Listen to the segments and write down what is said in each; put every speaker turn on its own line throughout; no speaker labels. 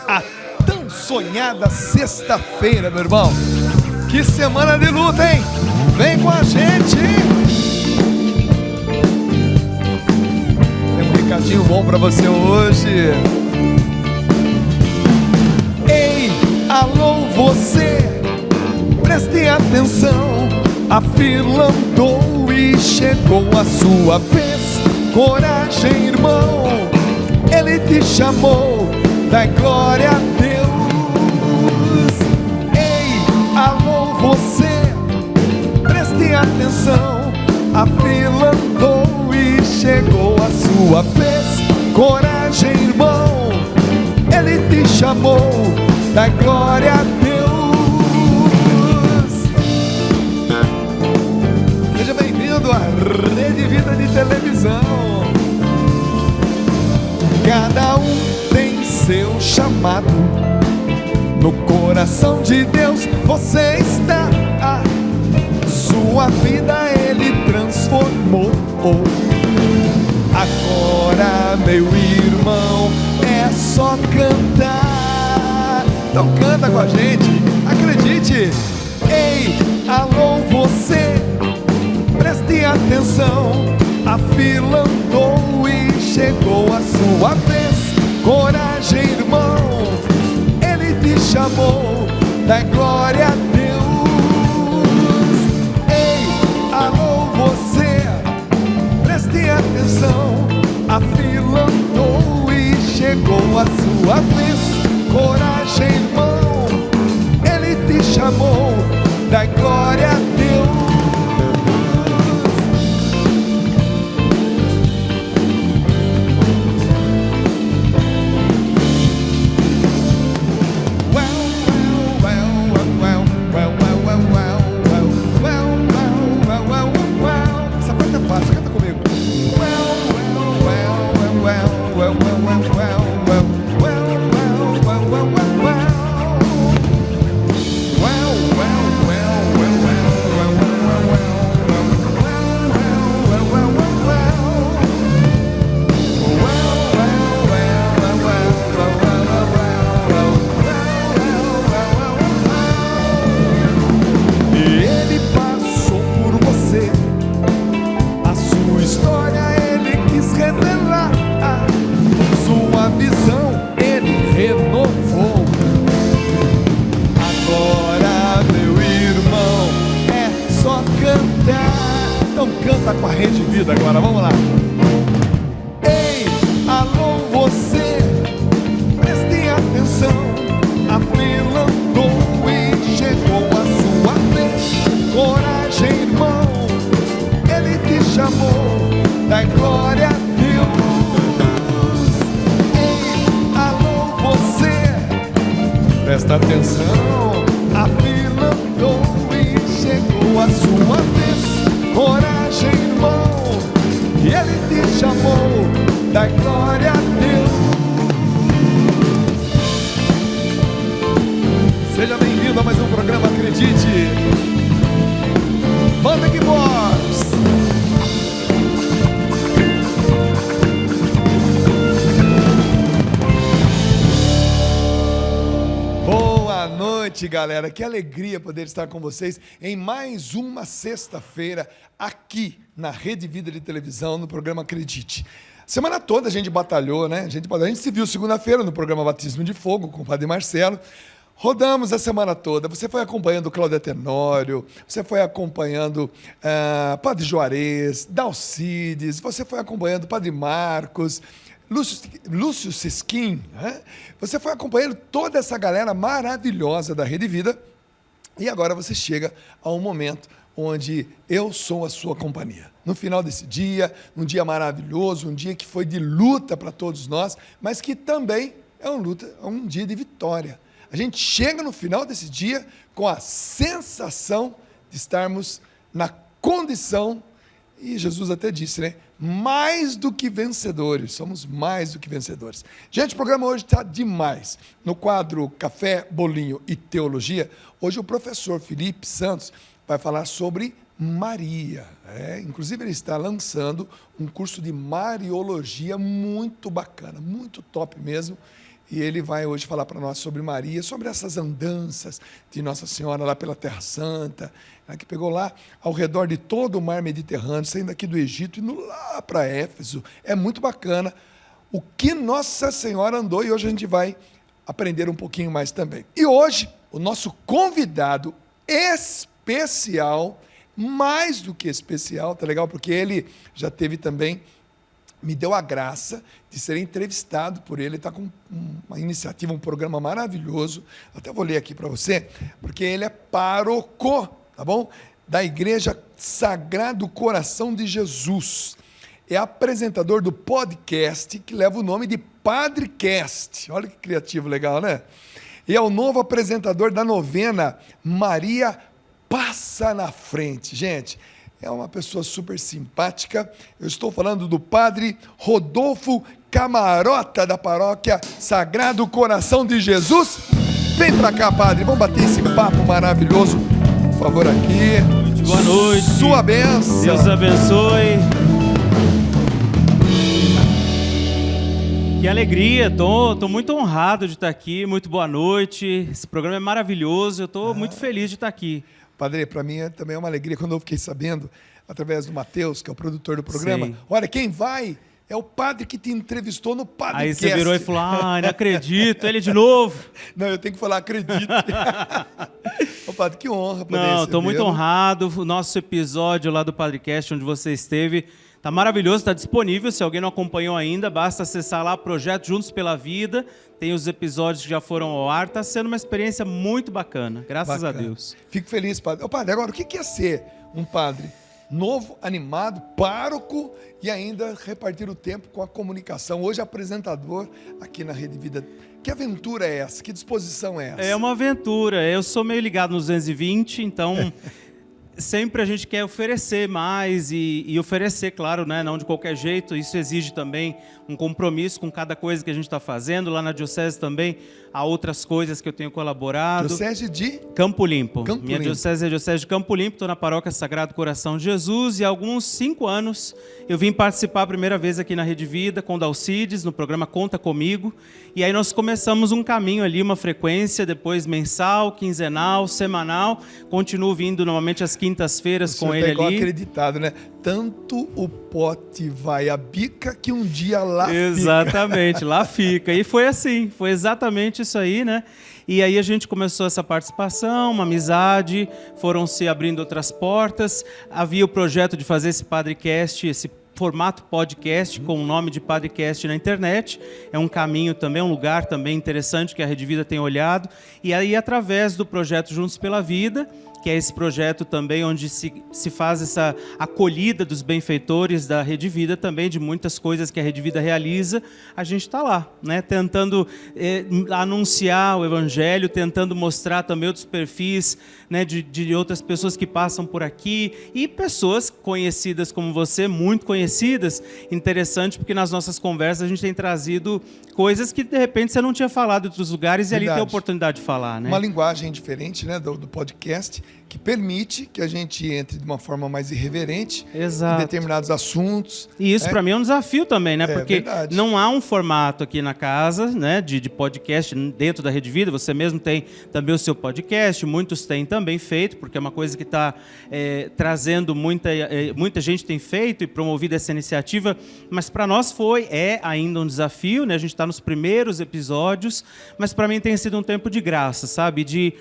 a tão sonhada sexta-feira, meu irmão. Que semana de luta, hein? Vem com a gente! Tem um recadinho bom pra você hoje. Ei, alô você, preste atenção. A fila andou e chegou a sua vez. Coragem, irmão, Ele te chamou, dá glória a Deus. Ei, alô você, preste atenção. A fila andou e chegou a sua vez. Coragem, irmão, Ele te chamou, dá glória a Deus. Seja bem-vindo à Rede Vida de Televisão. Cada um tem seu chamado. No coração de Deus você está. Sua vida Ele transformou. Agora, meu irmão, é só cantar. Então canta com a gente, acredite. Ei, alô você, preste atenção. A fila andou e chegou a sua vez. Coragem, irmão, Ele te chamou, dá glória a Deus. Ei, alô você, preste atenção. A fila andou e chegou a sua vez. Coragem, irmão, Ele te chamou, dá glória a Deus. Com a Rede Vida agora, vamos lá. Ei, alô você, preste atenção. A fila andou e chegou a sua vez. Coragem, irmão, Ele te chamou, dá glória a Deus. Ei, alô você, presta atenção. A fila andou e chegou a sua vez. Coragem, irmão, e Ele te chamou, dá glória a Deus. Seja bem-vindo a mais um programa Acredite. Banda que voz. Boa noite, galera. Que alegria poder estar com vocês em mais uma sexta-feira aqui na Rede Vida de Televisão, no programa Acredite. Semana toda a gente batalhou, né? A gente se viu segunda-feira no programa Batismo de Fogo com o Padre Marcelo. Rodamos a semana toda. Você foi acompanhando Cláudia Tenório, você foi acompanhando Padre Juarez, Dalcides, você foi acompanhando Padre Marcos, Lúcio Sisquim, né? Você foi acompanhando toda essa galera maravilhosa da Rede Vida e agora você chega a um momento onde eu sou a sua companhia. No final desse dia, um dia maravilhoso, um dia que foi de luta para todos nós, mas que também é um dia de vitória. A gente chega no final desse dia com a sensação de estarmos na condição, e Jesus até disse, né? Mais do que vencedores, somos mais do que vencedores. Gente, o programa hoje está demais. No quadro Café, Bolinho e Teologia, hoje o professor Felipe Santos vai falar sobre Maria. Inclusive ele está lançando um curso de Mariologia muito bacana, muito top mesmo. E ele vai hoje falar para nós sobre Maria, sobre essas andanças de Nossa Senhora lá pela Terra Santa, né, que pegou lá ao redor de todo o mar Mediterrâneo, saindo aqui do Egito, indo lá para Éfeso. É muito bacana o que Nossa Senhora andou, e hoje a gente vai aprender um pouquinho mais também. E hoje, o nosso convidado especial, mais do que especial, tá legal? Porque ele já teve também, me deu a graça de ser entrevistado por ele. Ele está com uma iniciativa, um programa maravilhoso. Até vou ler aqui para você, porque ele é pároco, tá bom? Da Igreja Sagrado Coração de Jesus. É apresentador do podcast que leva o nome de Padrecast. Olha que criativo, legal, né? E é o novo apresentador da novena Maria Passa na Frente. Gente, é uma pessoa super simpática. Eu estou falando do padre Rodolfo Camarota, da paróquia Sagrado Coração de Jesus. Vem pra cá, padre, vamos bater esse papo maravilhoso. Por favor, aqui.
Boa noite.
Sua bênção.
Deus abençoe. Que alegria, tô muito honrado de estar aqui. Muito boa noite. Esse programa é maravilhoso. Eu estou muito feliz de estar aqui.
Padre, para mim também é uma alegria quando eu fiquei sabendo, através do Matheus, que é o produtor do programa.
Sim.
Olha, quem vai é o padre que te entrevistou no Padrecast.
Aí você virou e falou, não acredito, ele de novo.
Não, eu tenho que falar, acredito. Ô, padre, que honra poder
Não, estou muito
recebê-lo.
honrado. O nosso episódio lá do Padrecast, onde você esteve, está maravilhoso, está disponível. Se alguém não acompanhou ainda, basta acessar lá, Projeto Juntos pela Vida. Tem os episódios que já foram ao ar. Está sendo uma experiência muito bacana, graças a Deus.
Fico feliz, padre. Ô, padre, agora, o que é ser um padre novo, animado, pároco e ainda repartir o tempo com a comunicação? Hoje apresentador aqui na Rede Vida. Que aventura é essa? Que disposição é essa?
É uma aventura. Eu sou meio ligado nos 220, então sempre a gente quer oferecer mais e oferecer, claro, né? Não de qualquer jeito. Isso exige também um compromisso com cada coisa que a gente está fazendo. Lá na Diocese também há outras coisas que eu tenho colaborado.
Diocese de
Campo Limpo.
Campo
Minha
Limpo.
diocese é a Diocese de Campo Limpo, estou na paróquia Sagrado Coração de Jesus e há alguns 5 anos eu vim participar a primeira vez aqui na Rede Vida com o Dalcides, no programa Conta Comigo, e aí nós começamos um caminho ali, uma frequência, depois mensal, quinzenal, semanal, continuo vindo normalmente às quintas-feiras com ele
tá igual
ali.
acreditado, né? Tanto o pote vai a bica que um dia lá fica.
Exatamente, lá fica. E foi assim, foi exatamente isso aí, né? E aí a gente começou essa participação, uma amizade, foram se abrindo outras portas. Havia o projeto de fazer esse Padrecast, esse formato podcast com o nome de Padrecast na internet. É um caminho também, um lugar também interessante que a Rede Vida tem olhado. E aí, através do projeto Juntos pela Vida, que é esse projeto também onde se faz essa acolhida dos benfeitores da Rede Vida, também de muitas coisas que a Rede Vida realiza, a gente está lá, né, tentando anunciar o Evangelho, tentando mostrar também outros perfis, né, de outras pessoas que passam por aqui, e pessoas conhecidas como você, muito conhecidas. Interessante, porque nas nossas conversas a gente tem trazido coisas que de repente você não tinha falado em outros lugares. Verdade. E ali tem a oportunidade de falar, né?
Uma linguagem diferente, né, do podcast, que permite que a gente entre de uma forma mais irreverente.
Exato.
Em determinados assuntos.
E isso para mim é um desafio também, né? Porque
verdade.
Não há um formato aqui na casa, né, de podcast dentro da Rede Vida. Você mesmo tem também o seu podcast, muitos têm também feito, porque é uma coisa que está trazendo muita gente tem feito e promovido essa iniciativa, mas para nós é ainda um desafio, né? A gente está nos primeiros episódios, mas para mim tem sido um tempo de graça, sabe? De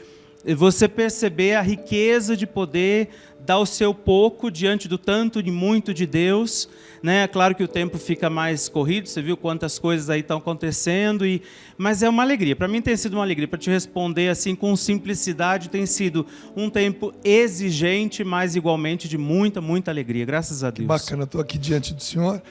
você perceber a riqueza de poder dar o seu pouco diante do tanto de muito de Deus, né? Claro que o tempo fica mais corrido, você viu quantas coisas aí estão acontecendo, mas é uma alegria. Para mim tem sido uma alegria. Para te responder assim com simplicidade, tem sido um tempo exigente, mas igualmente de muita, muita alegria. Graças a Deus.
Bacana, estou aqui diante do senhor.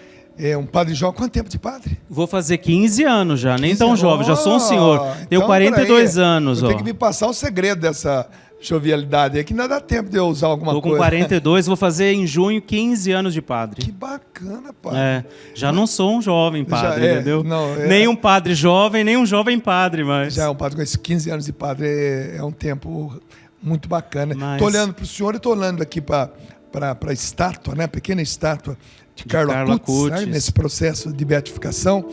É um padre jovem. Quanto tempo de padre?
Vou fazer 15 anos já, nem tão jovem, já sou um senhor. Tenho 42 anos.
Tem que me passar o segredo dessa jovialidade aí, que ainda dá tempo de eu usar alguma coisa.
Estou com 42, vou fazer em junho 15 anos de padre.
Que bacana, padre.
Já não sou um jovem padre, entendeu?
Não,
nem um padre jovem, nem um jovem padre, mas...
Já é um padre com esses 15 anos de padre, é um tempo muito bacana.
Mas...
Estou olhando para o senhor e estou olhando aqui para a estátua, né? A pequena estátua de Carla Cutts, né? Nesse processo de beatificação.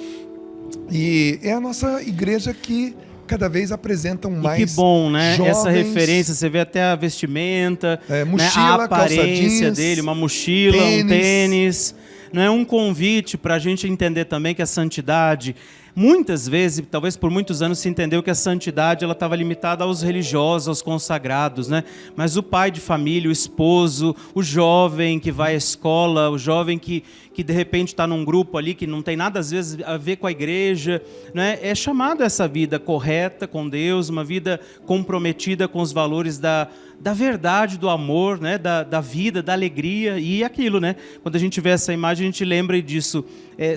E é a nossa igreja que cada vez apresentam mais
que bom, né?
jovens.
Essa referência, você vê até a vestimenta,
mochila,
né? A aparência
jeans,
dele, uma mochila, um tênis. Não é um convite para a gente entender também que a santidade, muitas vezes, talvez por muitos anos, se entendeu que a santidade ela estava limitada aos religiosos, aos consagrados, né? Mas o pai de família, o esposo, o jovem que vai à escola, o jovem que de repente está num grupo ali que não tem nada às vezes a ver com a igreja, né? É chamado a essa vida correta com Deus, uma vida comprometida com os valores da verdade, do amor, né? da vida, da alegria e aquilo, né? Quando a gente vê essa imagem, a gente lembra disso,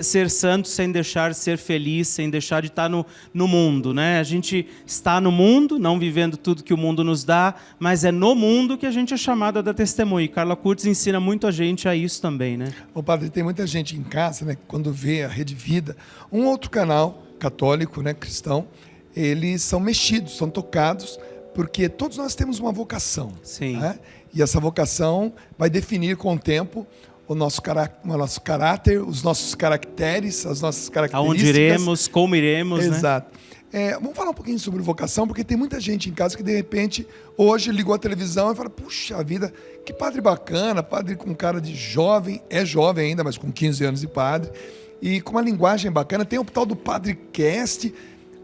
ser santo sem deixar de ser feliz, sem deixar de estar no mundo, né? A gente está no mundo, não vivendo tudo que o mundo nos dá, mas é no mundo que a gente é chamado a dar testemunho. E Carla Kurtz ensina muito a gente a isso também, né?
Ô padre, tem muita gente em casa, né? Quando vê a Rede Vida, um outro canal católico, né, cristão, eles são mexidos, são tocados, porque todos nós temos uma vocação.
Sim.
Né? E essa vocação vai definir com o tempo o nosso caráter, os nossos caracteres, as nossas características.
Aonde iremos, como iremos,
Exato.
né?
Vamos falar um pouquinho sobre vocação, porque tem muita gente em casa que, de repente, hoje ligou a televisão e fala, puxa vida, que padre bacana, padre com cara de jovem, é jovem ainda, mas com 15 anos de padre, e com uma linguagem bacana. Tem o tal do Padrecast.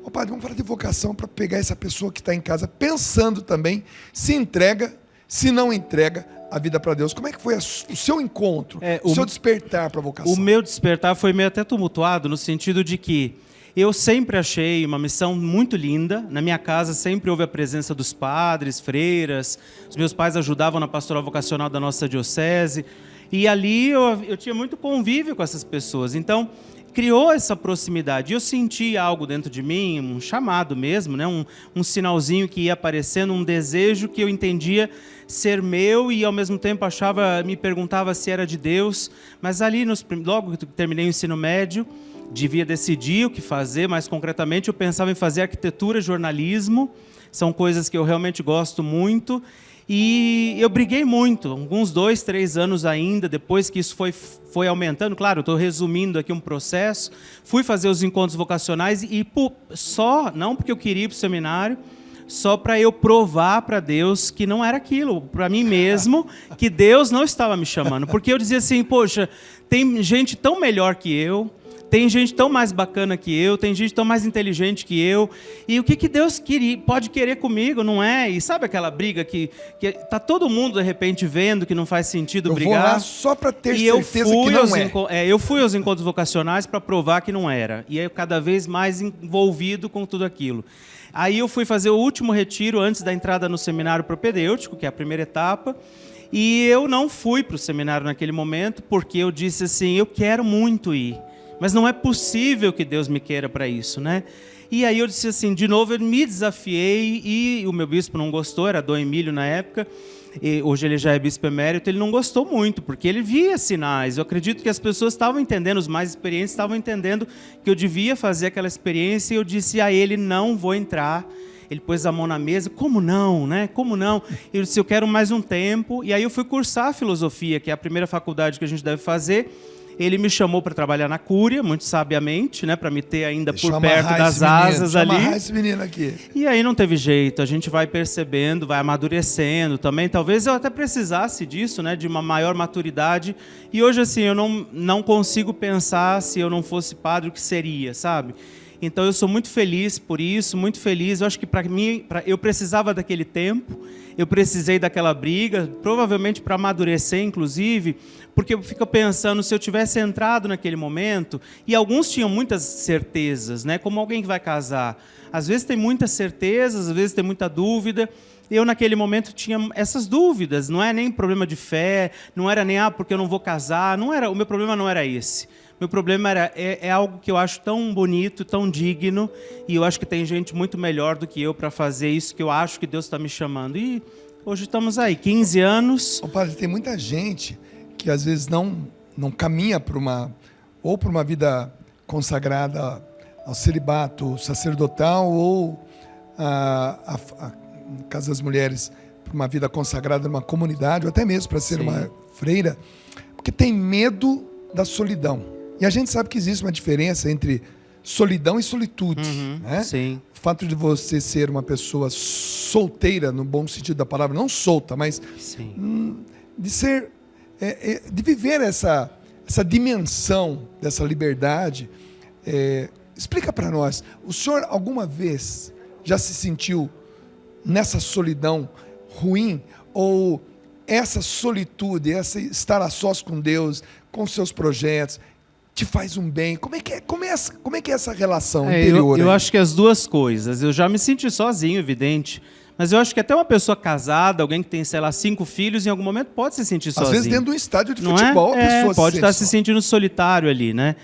Ô padre, vamos falar de vocação para pegar essa pessoa que está em casa pensando também, se entrega, se não entrega a vida para Deus. Como é que foi o seu encontro, o seu despertar para a vocação?
O meu despertar foi meio até tumultuado, no sentido de que eu sempre achei uma missão muito linda. Na minha casa sempre houve a presença dos padres, freiras. Os meus pais ajudavam na pastoral vocacional da nossa diocese. E ali eu tinha muito convívio com essas pessoas. Então, criou essa proximidade. Eu senti algo dentro de mim, um chamado mesmo, né? um sinalzinho que ia aparecendo, um desejo que eu entendia ser meu e, ao mesmo tempo, me perguntava se era de Deus. Mas ali, logo que terminei o ensino médio, devia decidir o que fazer. Mais concretamente, eu pensava em fazer arquitetura e jornalismo. São coisas que eu realmente gosto muito. E eu briguei muito, alguns 2, 3 anos ainda, depois que isso foi aumentando. Claro, eu estou resumindo aqui um processo. Fui fazer os encontros vocacionais e não porque eu queria ir para o seminário, só para eu provar para Deus que não era aquilo, para mim mesmo, que Deus não estava me chamando. Porque eu dizia assim, poxa, tem gente tão melhor que eu, tem gente tão mais bacana que eu, tem gente tão mais inteligente que eu, e o que Deus pode querer comigo, não é? E sabe aquela briga que tá todo mundo, de repente, vendo que não faz sentido brigar?
Eu vou lá só para ter certeza que não é.
Eu fui aos encontros vocacionais para provar que não era, e aí eu cada vez mais envolvido com tudo aquilo. Aí eu fui fazer o último retiro antes da entrada no seminário propedêutico, que é a primeira etapa, e eu não fui para o seminário naquele momento, porque eu disse assim, eu quero muito ir, mas não é possível que Deus me queira para isso, né? E aí eu disse assim, de novo, eu me desafiei, e o meu bispo não gostou, era Dom Emílio na época, e hoje ele já é bispo emérito, ele não gostou muito, porque ele via sinais. Eu acredito que as pessoas estavam entendendo, os mais experientes estavam entendendo que eu devia fazer aquela experiência, e eu disse a ele, não vou entrar. Ele pôs a mão na mesa, como não, né? Como não? Eu disse, eu quero mais um tempo, e aí eu fui cursar filosofia, que é a primeira faculdade que a gente deve fazer. Ele me chamou para trabalhar na Cúria, muito sabiamente, né, para me ter ainda por perto das asas ali.
Chama esse menino aqui.
E aí não teve jeito, a gente vai percebendo, vai amadurecendo também. Talvez eu até precisasse disso, né, de uma maior maturidade. E hoje, assim, eu não consigo pensar, se eu não fosse padre, o que seria, sabe? Então eu sou muito feliz por isso, muito feliz. Eu acho que para mim, eu precisava daquele tempo, eu precisei daquela briga, provavelmente para amadurecer, inclusive, porque eu fico pensando, se eu tivesse entrado naquele momento, e alguns tinham muitas certezas, né? Como alguém que vai casar. Às vezes tem muitas certezas, às vezes tem muita dúvida. Eu, naquele momento, tinha essas dúvidas. Não é nem problema de fé, não era nem, porque eu não vou casar. Não era, o meu problema não era esse. Meu problema é algo que eu acho tão bonito, tão digno, e eu acho que tem gente muito melhor do que eu para fazer isso que eu acho que Deus está me chamando. E hoje estamos aí, 15 anos.
Ô, padre, tem muita gente que às vezes não caminha para uma vida consagrada ao celibato sacerdotal ou no caso das mulheres, para uma vida consagrada numa comunidade, ou até mesmo para ser uma freira, porque tem medo da solidão. E a gente sabe que existe uma diferença entre solidão e solitude. Né?
Sim.
O fato de você ser uma pessoa solteira, no bom sentido da palavra, não solta, mas de ser, de viver essa dimensão dessa liberdade. Explica para nós, o senhor alguma vez já se sentiu nessa solidão ruim? Ou essa solitude, essa estar a sós com Deus, com seus projetos, te faz um bem? Como é que é essa relação interior?
Eu acho que as duas coisas. Eu já me senti sozinho, evidente. Mas eu acho que até uma pessoa casada, alguém que tem, sei lá, 5 filhos, em algum momento pode se sentir sozinho.
Às vezes dentro de um estádio de futebol, a pessoa
pode estar se sentindo solitário ali, né?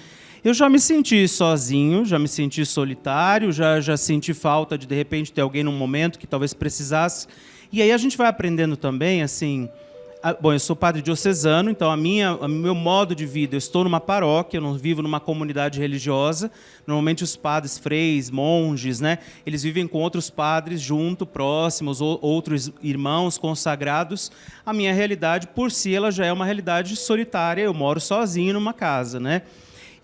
Eu já me senti sozinho, já me senti solitário, já senti falta de repente ter alguém num momento que talvez precisasse. E aí a gente vai aprendendo também, assim... Bom, eu sou padre diocesano, então o meu modo de vida, eu estou numa paróquia, eu não vivo numa comunidade religiosa. Normalmente os padres, freis, monges, né, eles vivem com outros padres junto, próximos, outros irmãos consagrados. A minha realidade, por si, ela já é uma realidade solitária, eu moro sozinho numa casa, né?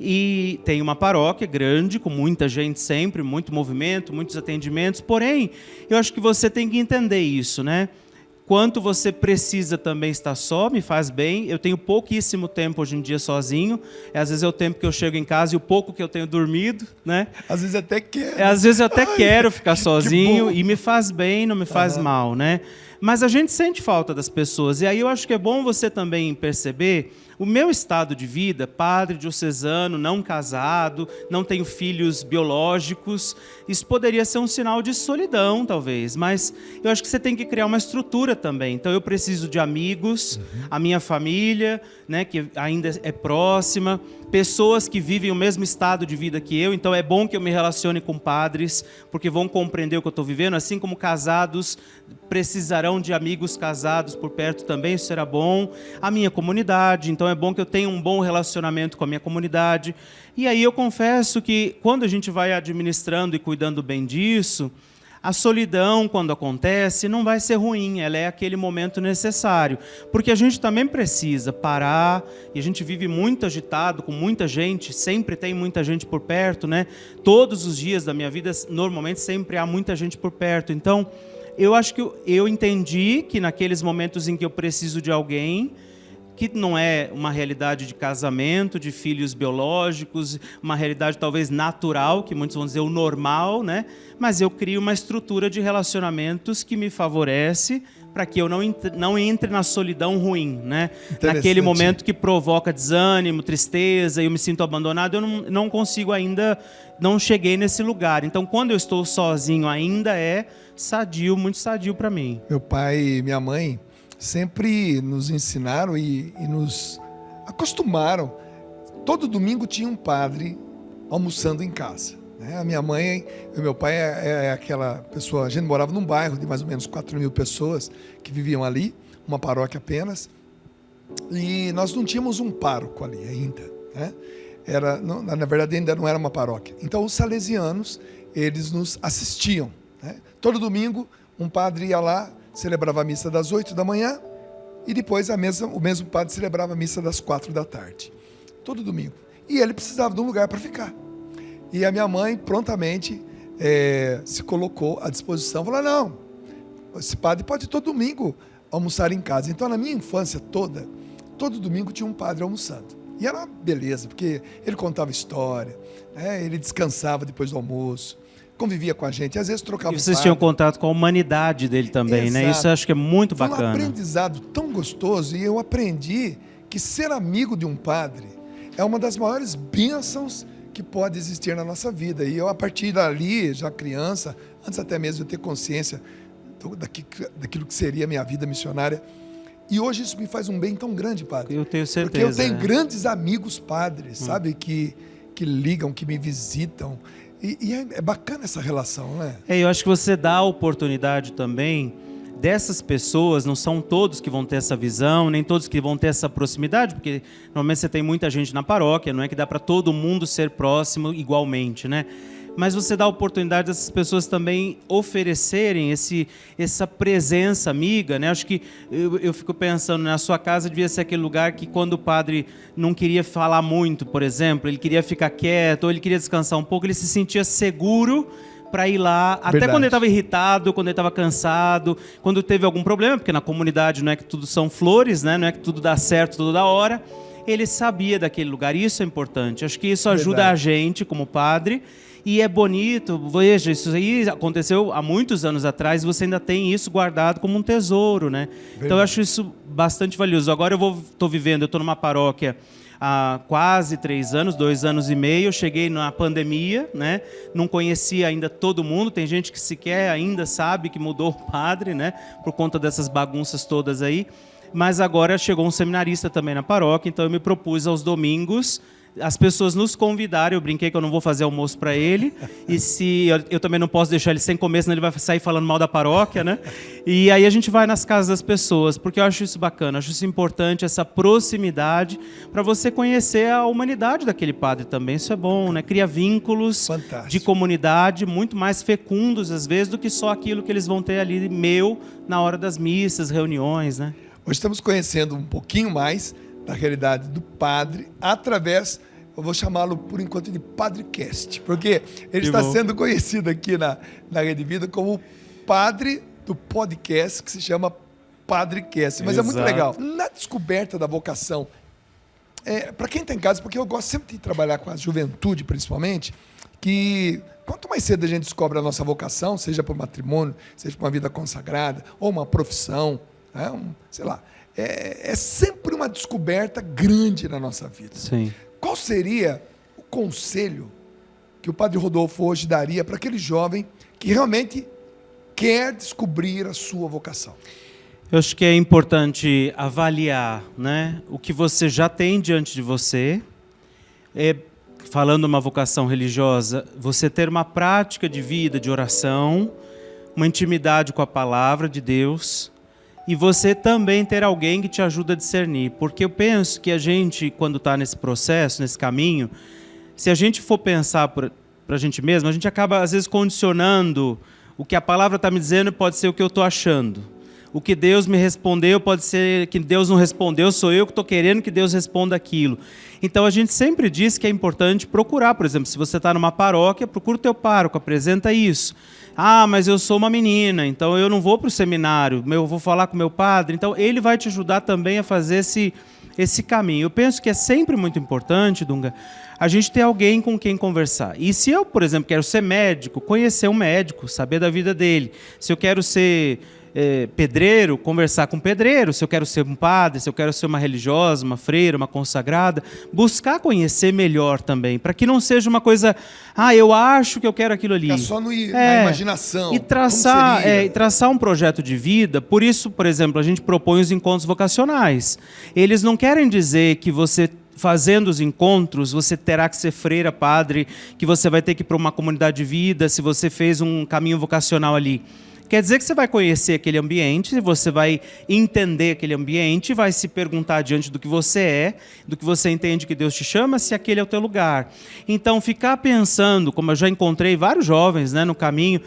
E tem uma paróquia grande, com muita gente sempre, muito movimento, muitos atendimentos. Porém, eu acho que você tem que entender isso, né? Quanto você precisa também estar só, me faz bem. Eu tenho pouquíssimo tempo hoje em dia sozinho. Às vezes é o tempo que eu chego em casa e o pouco que eu tenho dormido, né?
Às vezes até quero.
Às vezes eu até quero ficar sozinho e me faz bem, não me faz mal, né? Mas a gente sente falta das pessoas. E aí eu acho que é bom você também perceber o meu estado de vida, padre diocesano, não casado, não tenho filhos biológicos. Isso poderia ser um sinal de solidão, talvez. Mas eu acho que você tem que criar uma estrutura também. Então eu preciso de amigos, a minha família, né, que ainda é próxima, pessoas que vivem o mesmo estado de vida que eu. Então é bom que eu me relacione com padres, porque vão compreender o que eu estou vivendo, assim como casados precisarão de amigos casados por perto também, isso será bom. A minha comunidade, então é bom que eu tenha um bom relacionamento com a minha comunidade. E aí eu confesso que quando a gente vai administrando e cuidando bem disso, a solidão, quando acontece, não vai ser ruim, ela é aquele momento necessário. Porque a gente também precisa parar, e a gente vive muito agitado, com muita gente, sempre tem muita gente por perto, né? Todos os dias da minha vida, normalmente, sempre há muita gente por perto. Então, eu acho que eu entendi que naqueles momentos em que eu preciso de alguém, que não é uma realidade de casamento, de filhos biológicos, uma realidade talvez natural, que muitos vão dizer o normal, né? Mas eu crio uma estrutura de relacionamentos que me favorece para que eu não entre na solidão ruim, né? Naquele momento que provoca desânimo, tristeza, e eu me sinto abandonado, eu não consigo ainda, não cheguei nesse lugar. Então, quando eu estou sozinho, ainda é sadio, muito sadio para mim.
Meu pai e minha mãe sempre nos ensinaram e nos acostumaram. Todo domingo tinha um padre almoçando em casa. A minha mãe e meu pai é aquela pessoa... A gente morava num bairro de mais ou menos 4.000 pessoas que viviam ali, uma paróquia apenas. E nós não tínhamos um pároco ali ainda. Né? Na verdade, ainda não era uma paróquia. Então, os salesianos, eles nos assistiam. Né? Todo domingo, um padre ia lá, celebrava a missa das 8 da manhã e depois o mesmo padre celebrava a missa das 4 da tarde. Todo domingo. E ele precisava de um lugar para ficar. E a minha mãe prontamente se colocou à disposição. Falou, não, esse padre pode todo domingo almoçar em casa. Então, na minha infância toda, todo domingo tinha um padre almoçando. E era uma beleza, porque ele contava história, né? Ele descansava depois do almoço, convivia com a gente, às vezes trocava.
E vocês tinham contato com a humanidade dele também,
exato,
né? Isso eu acho que é muito
bacana.
bacana.
Foi um aprendizado tão gostoso, e eu aprendi que ser amigo de um padre é uma das maiores bênçãos que pode existir na nossa vida. E eu, a partir dali, já criança, antes até mesmo de ter consciência daquilo que seria a minha vida missionária, e hoje isso me faz um bem tão grande, padre.
Eu tenho certeza.
Porque eu tenho grandes amigos padres, sabe? Que ligam, que me visitam. E é bacana essa relação, né?
Eu acho que você dá a oportunidade também dessas pessoas, não são todos que vão ter essa visão, nem todos que vão ter essa proximidade, porque normalmente você tem muita gente na paróquia, não é que dá para todo mundo ser próximo igualmente, né? mas você dá a oportunidade dessas pessoas também oferecerem essa presença amiga, né? Acho que eu fico pensando, na sua casa devia ser aquele lugar que quando o padre não queria falar muito, por exemplo, ele queria ficar quieto, ou ele queria descansar um pouco, ele se sentia seguro para ir lá, até
Verdade.
quando ele estava irritado, quando ele estava cansado, quando teve algum problema, porque na comunidade não é que tudo são flores, né? Não é que tudo dá certo toda hora. Ele sabia daquele lugar, e isso é importante. Acho que isso ajuda
Verdade.
a gente, como padre, e é bonito. Veja, isso aí aconteceu há muitos anos atrás, e você ainda tem isso guardado como um tesouro, né? Então eu acho isso bastante valioso. Agora eu estou numa paróquia há quase 3 anos, 2 anos e meio. Eu cheguei na pandemia, né? Não conhecia ainda todo mundo. Tem gente que sequer ainda sabe que mudou o padre, né? Por conta dessas bagunças todas aí. Mas agora chegou um seminarista também na paróquia, então eu me propus aos domingos as pessoas nos convidarem. Eu brinquei que eu não vou fazer almoço para ele, e se eu também não posso deixar ele sem comer, senão ele vai sair falando mal da paróquia, né? E aí a gente vai nas casas das pessoas, porque eu acho isso bacana, acho isso importante, essa proximidade, para você conhecer a humanidade daquele padre também. Isso é bom, né? Cria vínculos
Fantástico.
de comunidade muito mais fecundos, às vezes, do que só aquilo que eles vão ter ali na hora das missas, reuniões, né?
Hoje estamos conhecendo um pouquinho mais da realidade do padre através, eu vou chamá-lo por enquanto de Padrecast, porque ele está sendo conhecido aqui na Rede Vida como o padre do podcast que se chama Padrecast. Mas é muito legal. Na descoberta da vocação, para quem está em casa, porque eu gosto sempre de trabalhar com a juventude principalmente, que quanto mais cedo a gente descobre a nossa vocação, seja por matrimônio, seja por uma vida consagrada, ou uma profissão, sei lá, é sempre uma descoberta grande na nossa vida.
Sim.
Qual seria o conselho que o Padre Rodolfo hoje daria para aquele jovem que realmente quer descobrir a sua vocação?
Eu acho que é importante avaliar, né, o que você já tem diante de você. Falando uma vocação religiosa, você ter uma prática de vida, de oração, uma intimidade com a palavra de Deus, e você também ter alguém que te ajuda a discernir. Porque eu penso que a gente, quando está nesse processo, nesse caminho, se a gente for pensar para a gente mesmo, a gente acaba, às vezes, condicionando o que a palavra está me dizendo, pode ser o que eu estou achando. O que Deus me respondeu pode ser que Deus não respondeu, sou eu que estou querendo que Deus responda aquilo. Então a gente sempre diz que é importante procurar, por exemplo, se você está numa paróquia, procura o teu pároco, apresenta isso. Ah, mas eu sou uma menina, então eu não vou para o seminário, eu vou falar com meu padre. Então ele vai te ajudar também a fazer esse caminho. Eu penso que é sempre muito importante, Dunga, a gente ter alguém com quem conversar. E se eu, por exemplo, quero ser médico, conhecer um médico, saber da vida dele. Se eu quero ser pedreiro, conversar com um pedreiro. Se eu quero ser um padre, se eu quero ser uma religiosa, uma freira, uma consagrada, buscar conhecer melhor também, para que não seja uma coisa, eu acho que eu quero aquilo ali.
Ficar só na imaginação.
E traçar um projeto de vida. Por isso, por exemplo, a gente propõe os encontros vocacionais. Eles não querem dizer que você, fazendo os encontros, você terá que ser freira, padre, que você vai ter que ir para uma comunidade de vida, se você fez um caminho vocacional ali. Quer dizer que você vai conhecer aquele ambiente, você vai entender aquele ambiente, vai se perguntar diante do que você é, do que você entende que Deus te chama, se aquele é o teu lugar. Então, ficar pensando, como eu já encontrei vários jovens, né, no caminho,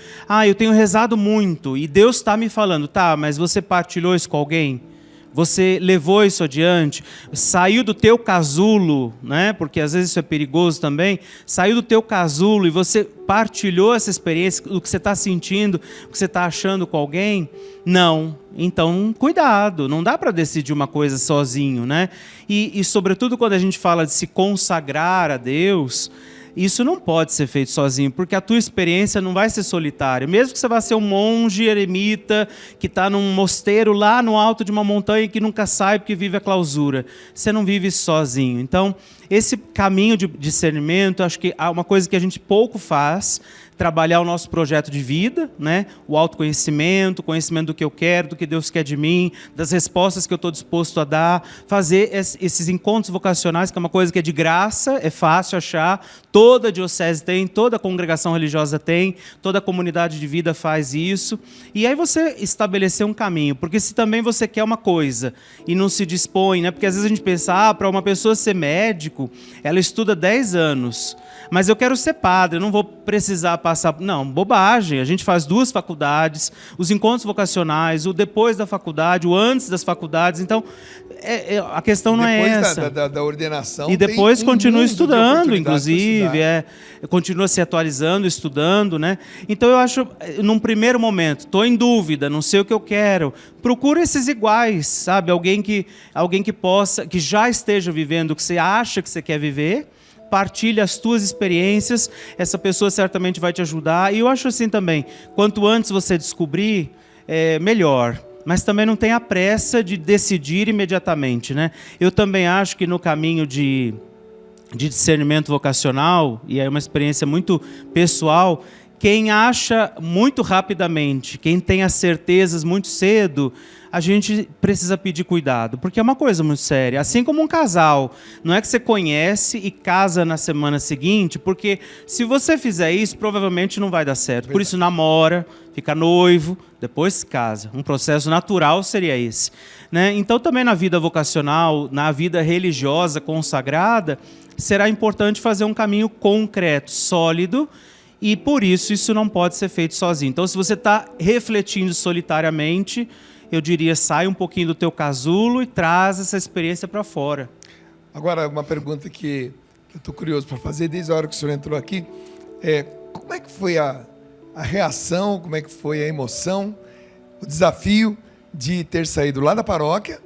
eu tenho rezado muito e Deus está me falando, mas você partilhou isso com alguém? Você levou isso adiante, saiu do teu casulo, né? Porque às vezes isso é perigoso também, saiu do teu casulo e você partilhou essa experiência, o que você está sentindo, o que você está achando com alguém? Não. Então, cuidado, não dá para decidir uma coisa sozinho, né? E sobretudo quando a gente fala de se consagrar a Deus, isso não pode ser feito sozinho, porque a tua experiência não vai ser solitária. Mesmo que você vá ser um monge eremita que está num mosteiro lá no alto de uma montanha que nunca sai porque vive a clausura, você não vive sozinho. Então, esse caminho de discernimento, acho que é uma coisa que a gente pouco faz, trabalhar o nosso projeto de vida, né? O autoconhecimento, o conhecimento do que eu quero, do que Deus quer de mim, das respostas que eu estou disposto a dar, fazer esses encontros vocacionais, que é uma coisa que é de graça, é fácil achar, toda diocese tem, toda congregação religiosa tem, toda comunidade de vida faz isso, e aí você estabelecer um caminho, porque se também você quer uma coisa e não se dispõe, né? Porque às vezes a gente pensa, para uma pessoa ser médico, ela estuda 10 anos, mas eu quero ser padre, eu não vou precisar passar... Não, bobagem, a gente faz 2 faculdades, os encontros vocacionais, o depois da faculdade, o antes das faculdades, então a questão não é essa.
Depois da ordenação.
E depois continua estudando, inclusive, continua se atualizando, estudando, né? Então eu acho, num primeiro momento, estou em dúvida, não sei o que eu quero, procura esses iguais, sabe? Alguém que possa, que já esteja vivendo o que você acha que você quer viver, partilha as tuas experiências, essa pessoa certamente vai te ajudar. E eu acho assim também, quanto antes você descobrir, melhor. Mas também não tenha pressa de decidir imediatamente, né? Eu também acho que no caminho de discernimento vocacional, e é uma experiência muito pessoal, quem acha muito rapidamente, quem tem as certezas muito cedo, a gente precisa pedir cuidado, porque é uma coisa muito séria. Assim como um casal, não é que você conhece e casa na semana seguinte, porque se você fizer isso, provavelmente não vai dar certo. Por isso namora, fica noivo, depois se casa. Um processo natural seria esse, né? Então também na vida vocacional, na vida religiosa consagrada, será importante fazer um caminho concreto, sólido, e por isso não pode ser feito sozinho. Então se você está refletindo solitariamente, eu diria, sai um pouquinho do teu casulo e traz essa experiência para fora.
Agora, uma pergunta que eu estou curioso para fazer, desde a hora que o senhor entrou aqui, como é que foi a reação, como é que foi a emoção, o desafio de ter saído lá da paróquia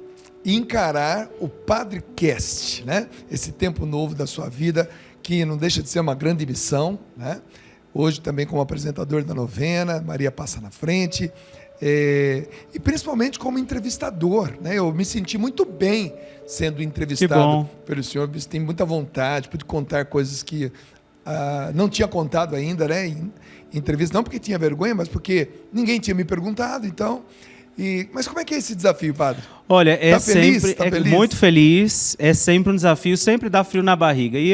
e encarar o PadreCast, né? Esse tempo novo da sua vida, que não deixa de ser uma grande missão, né? Hoje também como apresentador da novena, Maria passa na frente, e principalmente como entrevistador, né? Eu me senti muito bem sendo entrevistado pelo senhor, tenho muita vontade de contar coisas que não tinha contado ainda, né? Em entrevista, não porque tinha vergonha, mas porque ninguém tinha me perguntado, então... Mas como é que é esse desafio, padre?
Olha, feliz? Muito feliz, é sempre um desafio, sempre dá frio na barriga. E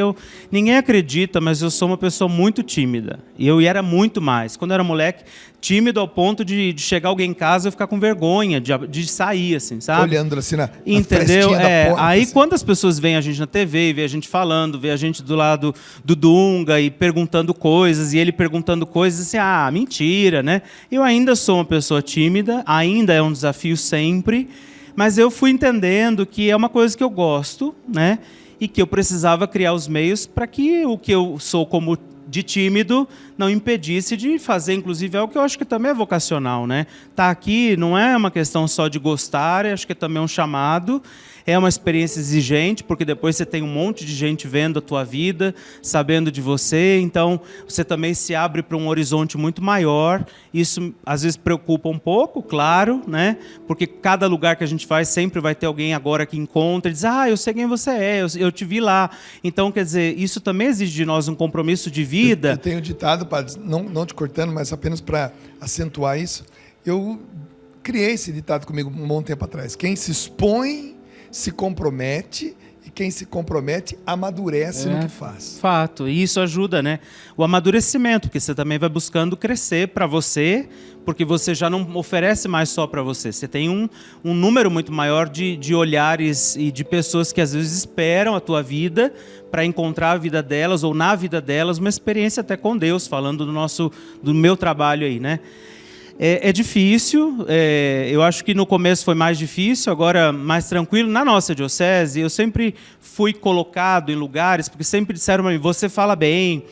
ninguém acredita, mas eu sou uma pessoa muito tímida. E eu era muito mais. Quando eu era moleque, tímido ao ponto de chegar alguém em casa e eu ficar com vergonha de sair, assim, sabe?
Olhando assim na
entendeu?
Porta,
aí
assim.
Quando as pessoas veem a gente na TV, vê a gente falando, vê a gente do lado do Dunga e perguntando coisas, e ele perguntando coisas assim, mentira, né? Eu ainda sou uma pessoa tímida, ainda é um desafio sempre, mas eu fui entendendo que é uma coisa que eu gosto, né? E que eu precisava criar os meios para que o que eu sou como de tímido não impedisse de fazer, inclusive, algo que eu acho que também é vocacional, né? Tá aqui não é uma questão só de gostar, acho que também é um chamado, é uma experiência exigente, porque depois você tem um monte de gente vendo a tua vida, sabendo de você, então você também se abre para um horizonte muito maior. Isso às vezes preocupa um pouco, claro, né? Porque cada lugar que a gente vai sempre vai ter alguém agora que encontra e diz, eu sei quem você é, eu te vi lá. Então, quer dizer, isso também exige de nós um compromisso de vida.
Eu tenho ditado, padre, não te cortando, mas apenas para acentuar isso, eu criei esse ditado comigo um bom tempo atrás. Quem se expõe se compromete, e quem se compromete amadurece no que faz.
Fato, e isso ajuda, né? O amadurecimento, porque você também vai buscando crescer para você, porque você já não oferece mais só para você. Você tem um número muito maior de olhares e de pessoas que às vezes esperam a tua vida para encontrar a vida delas, ou na vida delas, uma experiência até com Deus, falando do meu trabalho aí, né? É difícil, eu acho que no começo foi mais difícil, agora mais tranquilo. Na nossa diocese, eu sempre fui colocado em lugares, porque sempre disseram para mim, você fala bem,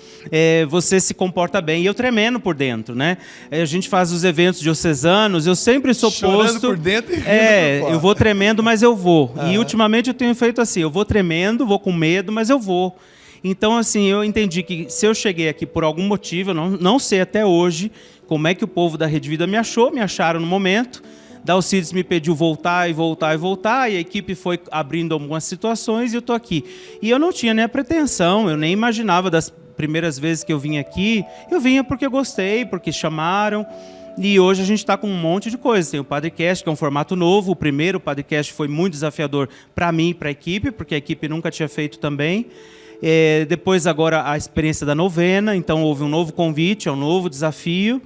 você se comporta bem, e eu tremendo por dentro, né? A gente faz os eventos diocesanos, eu sempre sou
chorando por dentro e rindo por fora.
Eu vou tremendo, mas eu vou. E ultimamente eu tenho feito assim, eu vou tremendo, vou com medo, mas eu vou. Então, assim, eu entendi que se eu cheguei aqui por algum motivo, eu não sei até hoje como é que o povo da Rede Vida me acharam no momento. Dalcides me pediu voltar e voltar e voltar, e a equipe foi abrindo algumas situações e eu estou aqui. E eu não tinha nem a pretensão, eu nem imaginava das primeiras vezes que eu vim aqui, eu vinha porque eu gostei, porque chamaram. E hoje a gente está com um monte de coisas. Tem o Padrecast, que é um formato novo. O primeiro Padrecast foi muito desafiador para mim e para a equipe, porque a equipe nunca tinha feito também. Depois, agora, a experiência da novena. Então, houve um novo convite, é um novo desafio.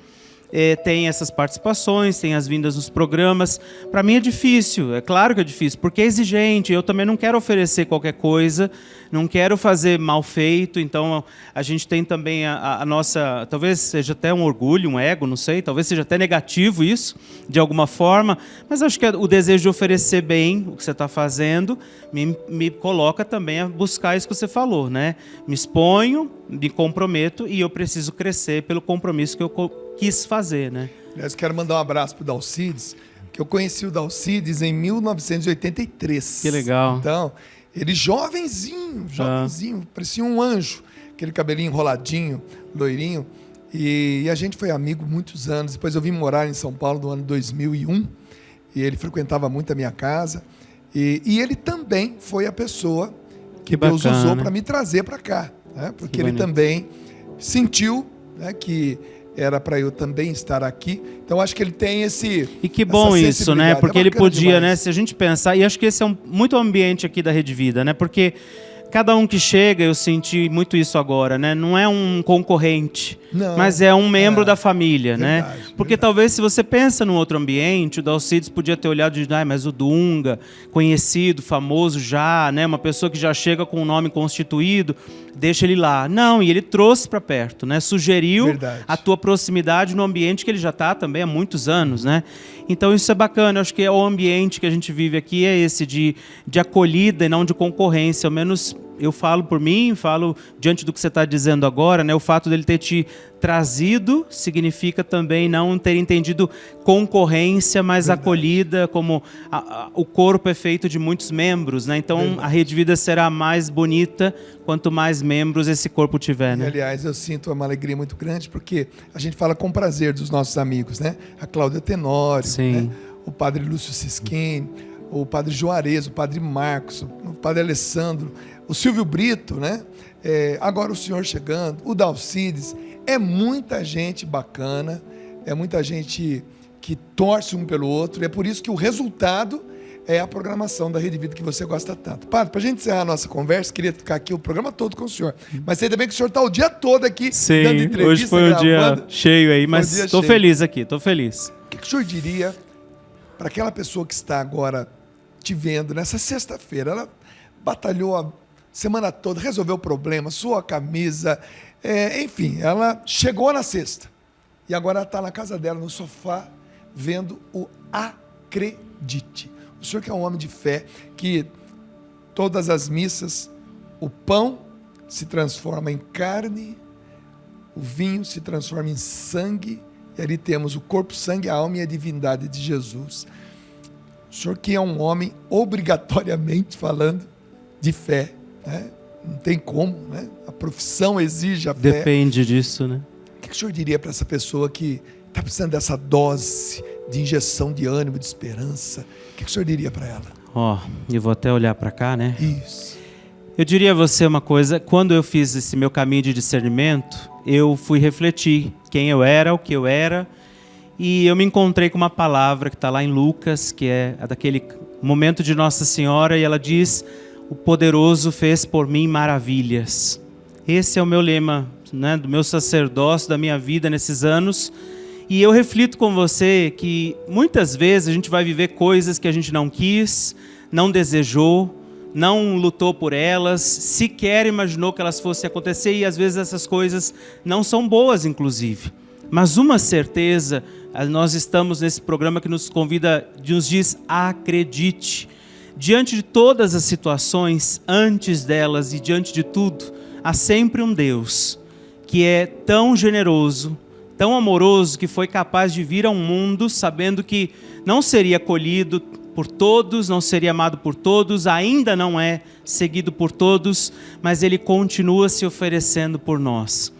Tem essas participações, tem as vindas nos programas. Para mim é difícil, é claro que é difícil, porque é exigente. Eu também não quero oferecer qualquer coisa, não quero fazer mal feito. Então, a gente tem também a nossa... Talvez seja até um orgulho, um ego, não sei. Talvez seja até negativo isso, de alguma forma. Mas acho que o desejo de oferecer bem o que você está fazendo me coloca também a buscar isso que você falou, né? Me exponho, me comprometo e eu preciso crescer pelo compromisso que eu quis fazer, né?
Eu quero mandar um abraço pro Dalcides, que eu conheci o Dalcides em 1983.
Que legal.
Então, ele jovenzinho, parecia um anjo, aquele cabelinho enroladinho, loirinho, e a gente foi amigo muitos anos. Depois eu vim morar em São Paulo no ano 2001, e ele frequentava muito a minha casa, e ele também foi a pessoa que Deus usou para me trazer para cá, né? Porque ele também sentiu, né, que era para eu também estar aqui. Então, acho que ele tem
E que bom isso, né? Porque ele podia, né? Se a gente pensar... E acho que esse é muito o ambiente aqui da Rede Vida, né? Porque cada um que chega, eu senti muito isso agora, né? Não é um concorrente, mas é um membro da família, verdade, né? Porque talvez se você pensa num outro ambiente, o Dalcides podia ter olhado e dizer, mas o Dunga, conhecido, famoso já, né? Uma pessoa que já chega com o nome constituído, deixa ele lá. Não, e ele trouxe para perto, né? Sugeriu a tua proximidade no ambiente que ele já está também há muitos anos, né? Então isso é bacana, eu acho que é o ambiente que a gente vive aqui é esse de acolhida e não de concorrência, ao menos eu falo por mim, falo diante do que você está dizendo agora, né? O fato dele ter te trazido significa também não ter entendido concorrência, mas acolhida, como o corpo é feito de muitos membros, né? Então a Rede Vida será mais bonita quanto mais membros esse corpo tiver, né?
E, aliás, eu sinto uma alegria muito grande porque a gente fala com prazer dos nossos amigos, né? A Cláudia Tenório, né? O padre Lúcio Sischini, o padre Juarez, o padre Marcos, o padre Alessandro, o Silvio Brito, né? Agora o senhor chegando, o Dalcides. É muita gente bacana, é muita gente que torce um pelo outro, e é por isso que o resultado é a programação da Rede Vida que você gosta tanto. Padre, para a gente encerrar a nossa conversa, queria ficar aqui o programa todo com o senhor, mas sei também que o senhor está o dia todo aqui dando entrevista.
Hoje foi um dia cheio aí, mas estou feliz aqui, estou feliz.
O que o senhor diria para aquela pessoa que está agora te vendo nessa sexta-feira? Ela batalhou a semana toda, resolveu o problema, suou a camisa, enfim, ela chegou na sexta e agora ela está na casa dela, no sofá, vendo o Acredite. O senhor que é um homem de fé, que todas as missas, o pão se transforma em carne, o vinho se transforma em sangue, e ali temos o corpo, sangue, a alma e a divindade de Jesus. O senhor que é um homem, obrigatoriamente falando, de fé, né? Não tem como, né? A profissão exige a fé.
Depende disso, né?
O que o senhor diria para essa pessoa que está precisando dessa dose de injeção de ânimo, de esperança? O que o senhor diria para ela?
Eu vou até olhar para cá, né?
Isso.
Eu diria a você uma coisa, quando eu fiz esse meu caminho de discernimento, eu fui refletir quem eu era, o que eu era, e eu me encontrei com uma palavra que está lá em Lucas, que é daquele momento de Nossa Senhora, e ela diz: o poderoso fez por mim maravilhas. Esse é o meu lema, né, do meu sacerdócio, da minha vida nesses anos. E eu reflito com você que muitas vezes a gente vai viver coisas que a gente não quis, não desejou, não lutou por elas, sequer imaginou que elas fossem acontecer, e às vezes essas coisas não são boas, inclusive. Mas uma certeza, nós estamos nesse programa que nos convida, nos diz: acredite. Diante de todas as situações, antes delas e diante de tudo, há sempre um Deus que é tão generoso, tão amoroso, que foi capaz de vir ao mundo sabendo que não seria acolhido por todos, não seria amado por todos, ainda não é seguido por todos, mas Ele continua se oferecendo por nós.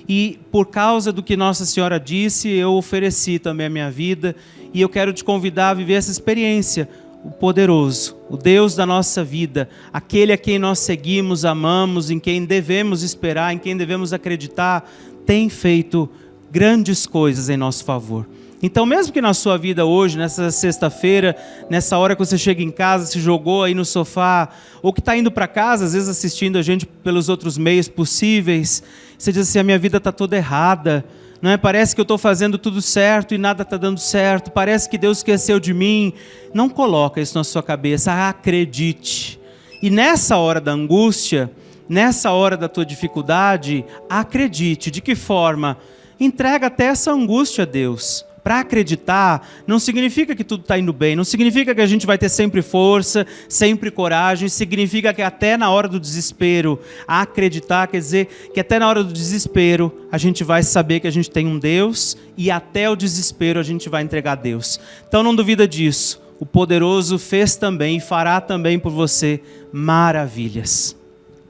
E por causa do que Nossa Senhora disse, eu ofereci também a minha vida, e eu quero te convidar a viver essa experiência. o poderoso, o Deus da nossa vida, aquele a quem nós seguimos, amamos, em quem devemos esperar, em quem devemos acreditar, tem feito grandes coisas em nosso favor. Então, mesmo que na sua vida hoje, nessa sexta-feira, nessa hora que você chega em casa, se jogou aí no sofá, ou que está indo para casa, às vezes assistindo a gente pelos outros meios possíveis, você diz assim, a minha vida está toda errada, não é? Parece que eu estou fazendo tudo certo e nada está dando certo, parece que Deus esqueceu de mim. Não coloca isso na sua cabeça, acredite. E nessa hora da angústia, nessa hora da tua dificuldade, acredite. De que forma? Entrega até essa angústia a Deus. Para acreditar, não significa que tudo está indo bem, não significa que a gente vai ter sempre força, sempre coragem, significa que até na hora do desespero, acreditar quer dizer que até na hora do desespero, a gente vai saber que a gente tem um Deus e até o desespero a gente vai entregar a Deus. Então não duvida disso, o poderoso fez também e fará também por você maravilhas.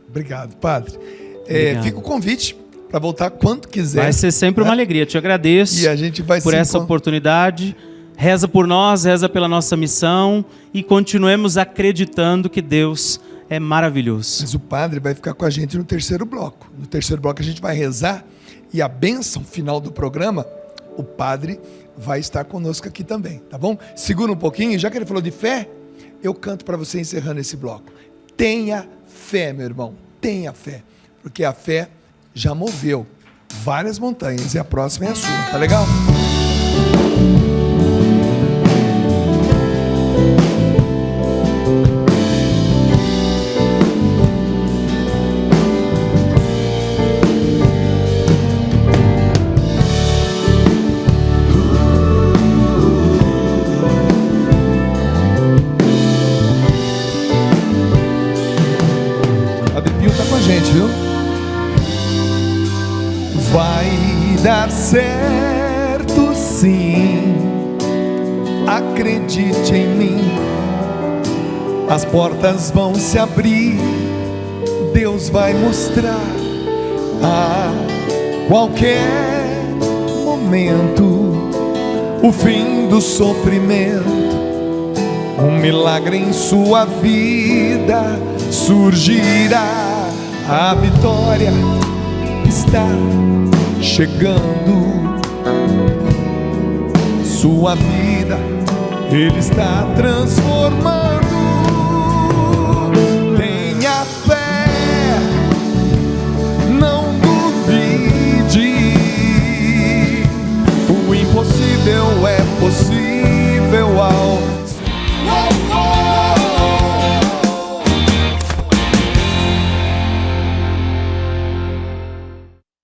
Obrigado, Padre. Fica o convite para voltar quando quiser.
Vai ser sempre uma alegria. Te agradeço
e a gente vai
por essa oportunidade. Reza por nós, reza pela nossa missão e continuemos acreditando que Deus é maravilhoso.
Mas o Padre vai ficar com a gente no terceiro bloco. No terceiro bloco a gente vai rezar e a bênção final do programa, o Padre vai estar conosco aqui também, tá bom? Segura um pouquinho, já que ele falou de fé, eu canto para você encerrando esse bloco. Tenha fé, meu irmão, tenha fé, porque a fé já moveu várias montanhas e a próxima é a sua, tá legal? A Bipio tá com a gente, viu? Vai dar certo sim, acredite em mim, as portas vão se abrir, Deus vai mostrar a qualquer momento o fim do sofrimento, um milagre em sua vida surgirá, a vitória está chegando, sua vida Ele está transformando.